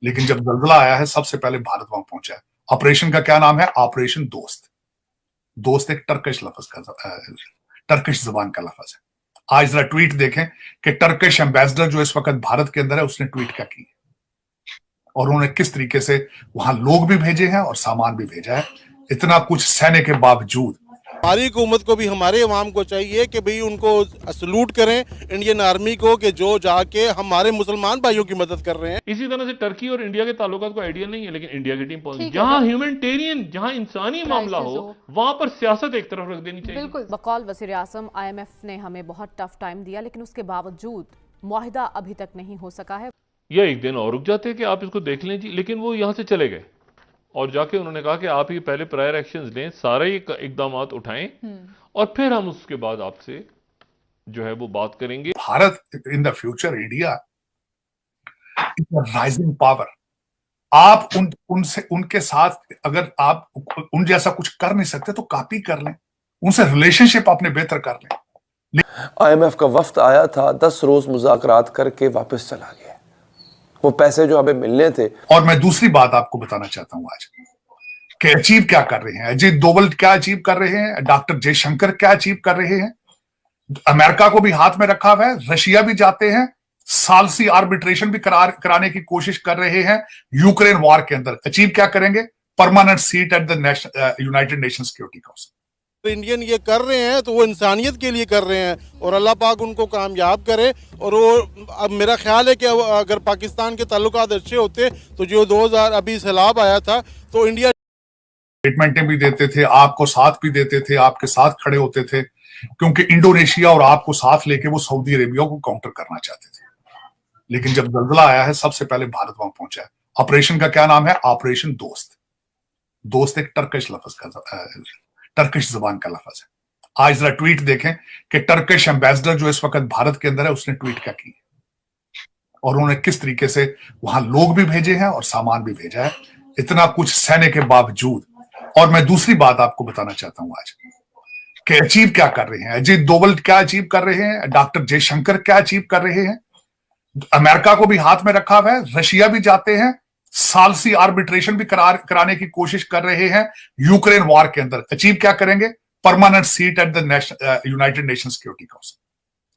लेकिन जब जल्जला आया है सबसे पहले भारत वहां पहुंचा है। ऑपरेशन का क्या नाम है? ऑपरेशन दोस्त। दोस्त एक टर्किश लफ्ज का, टर्किश जबान का लफ्ज है। आज जरा ट्वीट देखें कि टर्किश एम्बेसडर जो इस वक्त भारत के अंदर है उसने ट्वीट क्या की और उन्होंने किस तरीके से वहां लोग भी भेजे हैं और सामान भी भेजा है। इतना कुछ सहने के बावजूद हमारी हुकूमत को भी हमारे अवाम को चाहिए कि भाई उनको सलूट करें इंडियन आर्मी को कि जो जाके हमारे मुसलमान भाइयों की मदद कर रहे हैं। इसी तरह से टर्की और इंडिया के ताल्लुकात को आइडिया नहीं है, लेकिन इंडिया की टीम पहुंची जहां ह्यूमैनिटेरियन, जहां इंसानी मामला हो वहां पर सियासत एक तरफ रख देनी चाहिए। बिल्कुल। बकौल वज़ीर आज़म IMF ने हमें बहुत टफ टाइम दिया, लेकिन उसके बावजूद मुआहिदा अभी तक नहीं हो सका है। या एक दिन और रुक जाते कि आप इसको देख लें जी, लेकिन वो यहां से चले गए और जाके उन्होंने कहा कि आप ही पहले प्रायर एक्शंस लें, सारे इकदाम उठाएं और फिर हम उसके बाद आपसे जो है वो बात करेंगे। Bharat in the future India is a rising power. आप उनसे उनके साथ अगर आप उन जैसा कुछ कर नहीं सकते तो कॉपी कर लें, उनसे रिलेशनशिप अपने बेहतर कर लें। IMF का वफ्द आया था, 10 रोज मुज़ाकरात करके वापस चला गया। वो पैसे जो हमें मिलने थे। और मैं दूसरी बात आपको बताना चाहता हूं आज कि अचीव क्या कर रहे हैं, अजीत डोवल क्या अचीव कर रहे हैं, डॉक्टर जयशंकर क्या अचीव कर रहे हैं। अमेरिका को भी हाथ में रखा हुआ है, रशिया भी जाते हैं, सालसी आर्बिट्रेशन भी कराने की कोशिश कर रहे हैं यूक्रेन वॉर के अंदर। अचीव क्या करेंगे? Permanent seat at the United nation security council. तो इंडियन ये कर रहे हैं तो वो इंसानियत के लिए कर रहे हैं और अल्लाह पाक उनको कामयाब करे। और वो अब मेरा ख्याल है कि अगर पाकिस्तान के ताल्लुकात अच्छे होते तो जो 2000 अभी सैलाब आया था तो इंडिया स्टेटमेंटें भी देते थे, आपको साथ भी देते थे, आपके साथ खड़े होते थे, क्योंकि इंडोनेशिया और आपको साथ लेके वो सऊदी अरेबिया को काउंटर करना चाहते थे। लेकिन जब जल्जला आया है सबसे पहले भारत वहां पहुंचा है। ऑपरेशन का क्या नाम है? ऑपरेशन दोस्त। दोस्त एक टर्किश लफ्ज का, टर्किश जबान का लफ्ज है। आज जरा ट्वीट देखें कि टर्किश एम्बेसडर जो इस वक्त भारत के अंदर है उसने ट्वीट क्या की और उन्होंने किस तरीके से वहां लोग भी भेजे हैं और सामान भी भेजा है। इतना कुछ सहने के बावजूद। और मैं दूसरी बात आपको बताना चाहता हूं आज कि अचीव क्या कर रहे हैं, अजीत डोवल क्या अचीव कर रहे हैं, डॉक्टर जयशंकर क्या अचीव कर रहे हैं। अमेरिका को भी हाथ में रखा हुआ है, रशिया भी जाते हैं, सालसी आर्बिट्रेशन भी कराने की कोशिश कर रहे हैं यूक्रेन वॉर के अंदर। अचीव क्या करेंगे? Permanent seat at the United nation security council.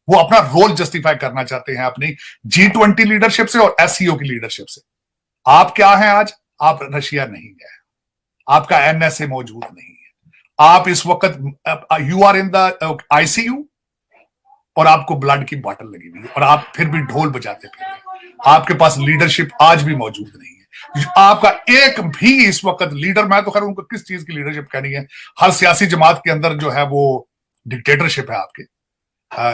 वो अपना रोल जस्टिफाई करना चाहते हैं अपनी G20 लीडरशिप से और SCO की लीडरशिप से। आप क्या हैं आज? आप रशिया नहीं गए, आपका NSA मौजूद नहीं है, आप इस वक्त you are in the ICU और आपको ब्लड की बॉटल लगी हुई है और आप फिर भी ढोल बजाते फिर रहे। आपके पास लीडरशिप आज भी मौजूद नहीं है। आपका एक भी इस वक्त लीडर, मैं तो खैर उनको किस चीज की लीडरशिप कहनी है, हर सियासी जमात के अंदर जो है वो डिक्टेटरशिप है आपके।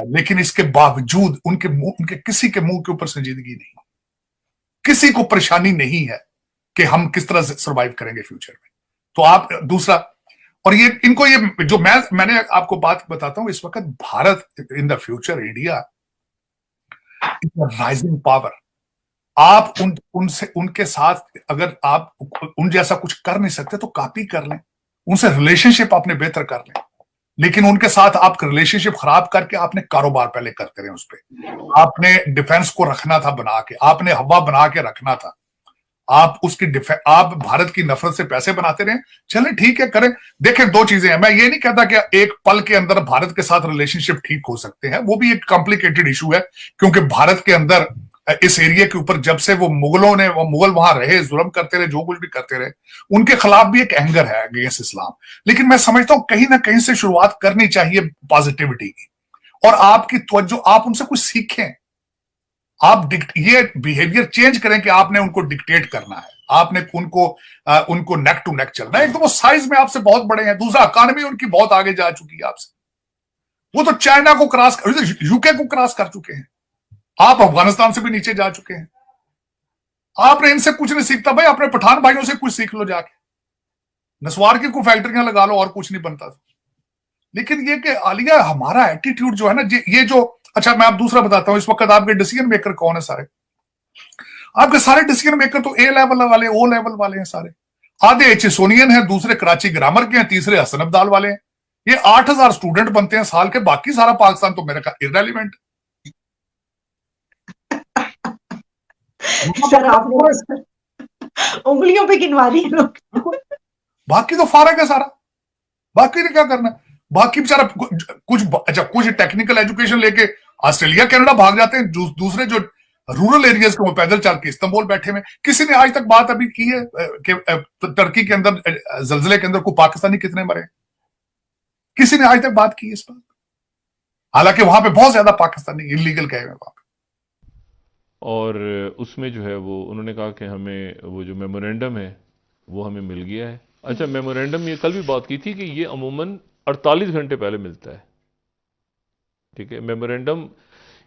लेकिन इसके बावजूद उनके किसी के मुंह के ऊपर संजीदगी नहीं, किसी को परेशानी नहीं है कि हम किस तरह से सर्वाइव करेंगे फ्यूचर में। तो आप दूसरा, और ये इनको ये जो मैंने आपको बात बताता हूं, इस वक्त Bharat in the future India is a rising power. आप उनसे उनके साथ अगर आप उन जैसा कुछ कर नहीं सकते तो कॉपी कर लें, उनसे रिलेशनशिप अपने बेहतर कर लें। लेकिन उनके साथ आप रिलेशनशिप खराब करके आपने कारोबार पहले करते रहे उस पर। आपने डिफेंस को रखना था बना के, आपने हवा बना के रखना था। आप आप भारत की नफरत से पैसे बनाते रहे, चले ठीक है करें। देखें दो चीजें हैं, मैं ये नहीं कहता कि एक पल के अंदर भारत के साथ रिलेशनशिप ठीक हो सकते हैं, वो भी एक कॉम्प्लिकेटेड इशू है। क्योंकि भारत के अंदर इस एरिया के ऊपर जब से वो मुगल वहां रहे, जुल्म करते रहे, जो कुछ भी करते रहे, उनके खिलाफ भी एक एंगर है अगेंस्ट इस्लाम। लेकिन मैं समझता हूं कहीं ना कहीं से शुरुआत करनी चाहिए पॉजिटिविटी की, और आपकी तवज्जो, आप उनसे कुछ सीखें। आप ये बिहेवियर चेंज करें कि आपने उनको डिक्टेट करना है, आपने उनको नेक टू नेक चलना है। एक तो वो साइज में आपसे बहुत बड़े हैं, दूसरा इकॉनमी उनकी बहुत आगे जा चुकी है आपसे। वो तो चाइना को क्रॉस, यूके को क्रॉस कर चुके हैं, आप अफगानिस्तान से भी नीचे जा चुके हैं। आपने इनसे कुछ नहीं सीखता भाई, अपने पठान भाइयों से कुछ सीख लो जाके, नस्वार की कोई फैक्ट्रियां लगा लो और कुछ नहीं बनता था। लेकिन ये कि आलिया हमारा एटीट्यूड जो है ना, ये जो, अच्छा मैं आप दूसरा बताता हूं, इस वक्त आपके डिसीजन मेकर कौन है? सारे आपके सारे डिसीजन मेकर तो A लेवल वाले, O लेवल वाले हैं सारे। आधे एचएसोनियन है, दूसरे कराची ग्रामर के हैं, तीसरे हसन अब्दाल वाले हैं। ये 8000 स्टूडेंट बनते हैं साल के, बाकी सारा पाकिस्तान तो मेरे का इररेलेवेंट। सर आपने उंगलियों पे गिनवा दिए लोग। बाकी तो फारग है सारा, बाकी ने क्या करना है? बाकी बेचारा कुछ टेक्निकल एजुकेशन लेके ऑस्ट्रेलिया कनाडा भाग जाते हैं, दूसरे जो रूरल एरियाज को वो पैदल चल के इस्तांबुल बैठे में। किसी ने आज तक बात अभी की है कि टर्की के अंदर जलजले के अंदर को पाकिस्तानी कितने मरे? किसी ने आज तक बात की इस पर? हालांकि वहां पे बहुत ज्यादा पाकिस्तानी इलीगल गए हुए वहां पे। और उसमें जो है वो उन्होंने कहा कि हमें वो जो मेमोरेंडम है वो हमें मिल गया है। अच्छा, मेमोरेंडम ये कल भी बात की थी कि ये अमूमन 48 घंटे पहले मिलता है। ठीक है, मेमोरेंडम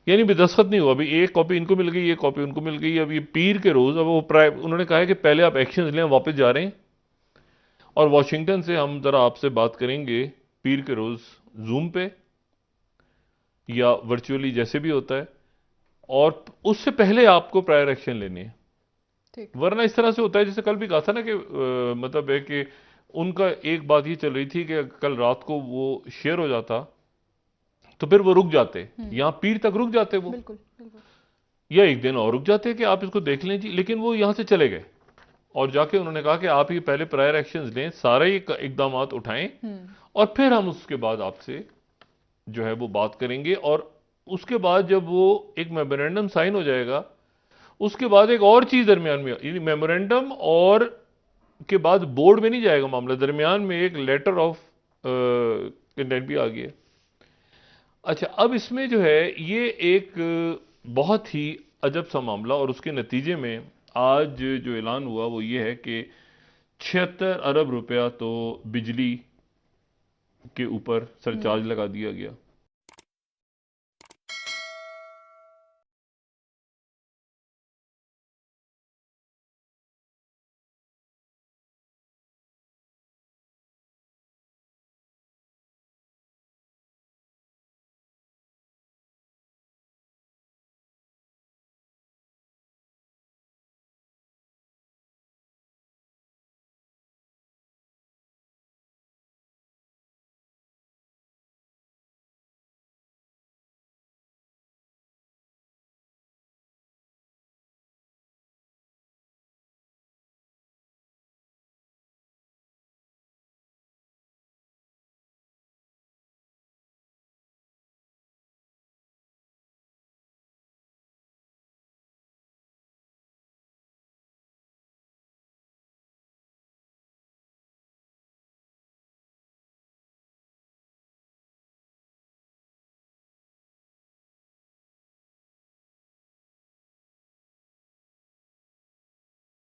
यानी भी दस्तखत नहीं हुआ, अभी एक कॉपी इनको मिल गई, एक कॉपी उनको मिल गई। अब ये पीर के रोज, अब वो उन्होंने कहा है कि पहले आप एक्शन लें, वापस जा रहे हैं और वाशिंगटन से हम जरा आपसे बात करेंगे पीर के रोज जूम पे या वर्चुअली जैसे भी होता है, और उससे पहले आपको प्रायर एक्शन लेनी है। ठीक। वरना इस तरह से होता है जैसे कल भी कहा था ना कि मतलब है कि उनका एक बात ये चल रही थी कि कल रात को वो शेयर हो जाता तो फिर वो रुक जाते, यहां पीर तक रुक जाते वो, बिल्कुल बिल्कुल। या एक दिन और रुक जाते कि आप इसको देख लें जी, लेकिन वो यहां से चले गए और जाके उन्होंने कहा कि आप ही पहले प्रायर एक्शंस लें, सारे इकदाम उठाएं और फिर हम उसके बाद आपसे जो है वो बात करेंगे। और उसके बाद जब वो एक मेमोरेंडम साइन हो जाएगा, उसके बाद एक और चीज दरमियान में, यानी मेमोरेंडम और के बाद बोर्ड में नहीं जाएगा मामला, दरमियान में एक लेटर ऑफ इंटेंट भी आ गया। अच्छा, अब इसमें जो है ये एक बहुत ही अजब सा मामला, और उसके नतीजे में आज जो ऐलान हुआ वो ये है कि 76 अरब रुपया तो बिजली के ऊपर सरचार्ज लगा दिया गया।